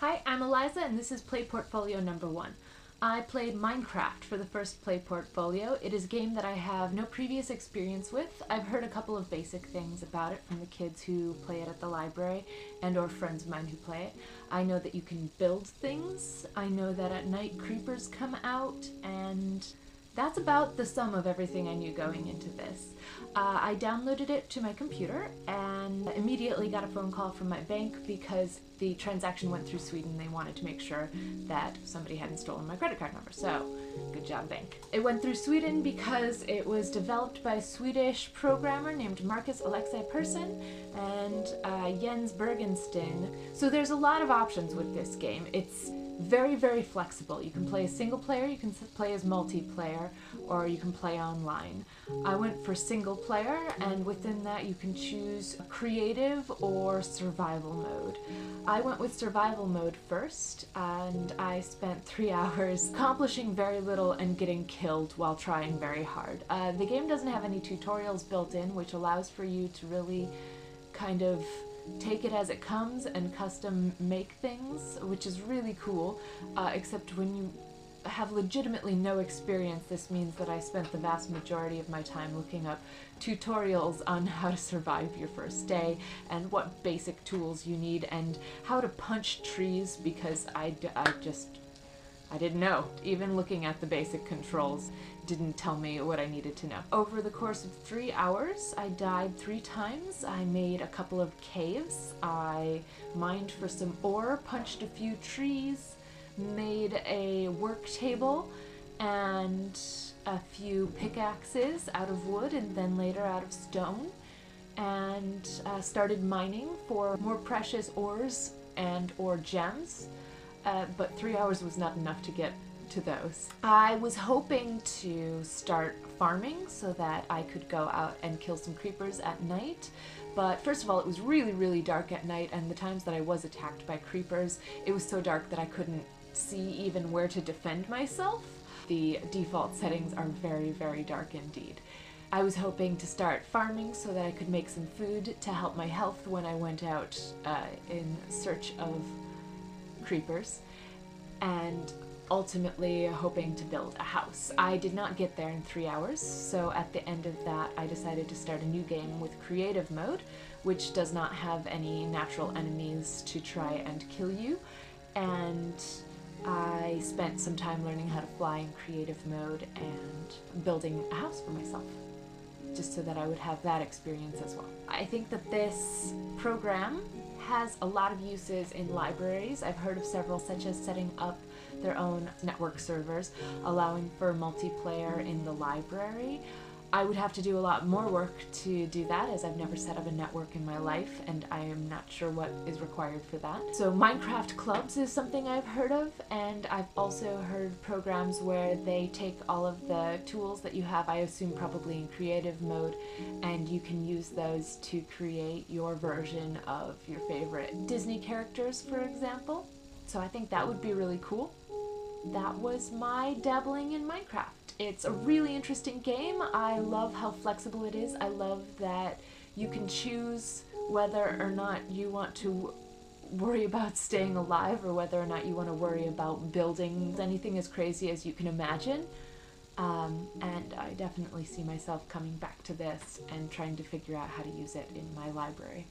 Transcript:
Hi, I'm Eliza and this is Play Portfolio number 1. I played Minecraft for the first Play Portfolio. It is a game that I have no previous experience with. I've heard a couple of basic things about it from the kids who play it at the library and or friends of mine who play it. I know that you can build things. I know that at night creepers come out, and that's about the sum of everything I knew going into this. I downloaded it to my computer and immediately got a phone call from my bank because the transaction went through Sweden. They wanted to make sure that somebody hadn't stolen my credit card number, so good job, bank. It went through Sweden because it was developed by a Swedish programmer named Marcus Alexei Persson and Jens Bergensten. So there's a lot of options with this game. It's very, very flexible. You can play as single player, you can play as multiplayer, or you can play online. I went for single player, and within that you can choose creative or survival mode. I went with survival mode first, and I spent 3 hours accomplishing very little and getting killed while trying very hard. The game doesn't have any tutorials built in, which allows for you to really kind of take it as it comes and custom make things, which is really cool, except when you have legitimately no experience, this means that I spent the vast majority of my time looking up tutorials on how to survive your first day and what basic tools you need and how to punch trees, because I didn't know. Even looking at the basic controls didn't tell me what I needed to know. Over the course of 3 hours, I died 3 times. I made a couple of caves. I mined for some ore, punched a few trees, made a work table and a few pickaxes out of wood and then later out of stone, and started mining for more precious ores and or gems. But 3 hours was not enough to get to those. I was hoping to start farming so that I could go out and kill some creepers at night. But first of all, it was really, really dark at night, and the times that I was attacked by creepers, it was so dark that I couldn't see even where to defend myself. The default settings are very, very dark indeed. I was hoping to start farming so that I could make some food to help my health when I went out in search of creepers, and ultimately hoping to build a house. I did not get there in 3 hours, so at the end of that I decided to start a new game with creative mode, which does not have any natural enemies to try and kill you, and I spent some time learning how to fly in creative mode and building a house for myself, just so that I would have that experience as well. I think that this program has a lot of uses in libraries. I've heard of several, such as setting up their own network servers, allowing for multiplayer in the library. I would have to do a lot more work to do that, as I've never set up a network in my life, and I am not sure what is required for that. So Minecraft clubs is something I've heard of, and I've also heard programs where they take all of the tools that you have, I assume probably in creative mode, and you can use those to create your version of your favorite Disney characters, for example. So I think that would be really cool. That was my dabbling in Minecraft. It's a really interesting game. I love how flexible it is. I love that you can choose whether or not you want to worry about staying alive or whether or not you want to worry about building anything as crazy as you can imagine. And I definitely see myself coming back to this and trying to figure out how to use it in my library.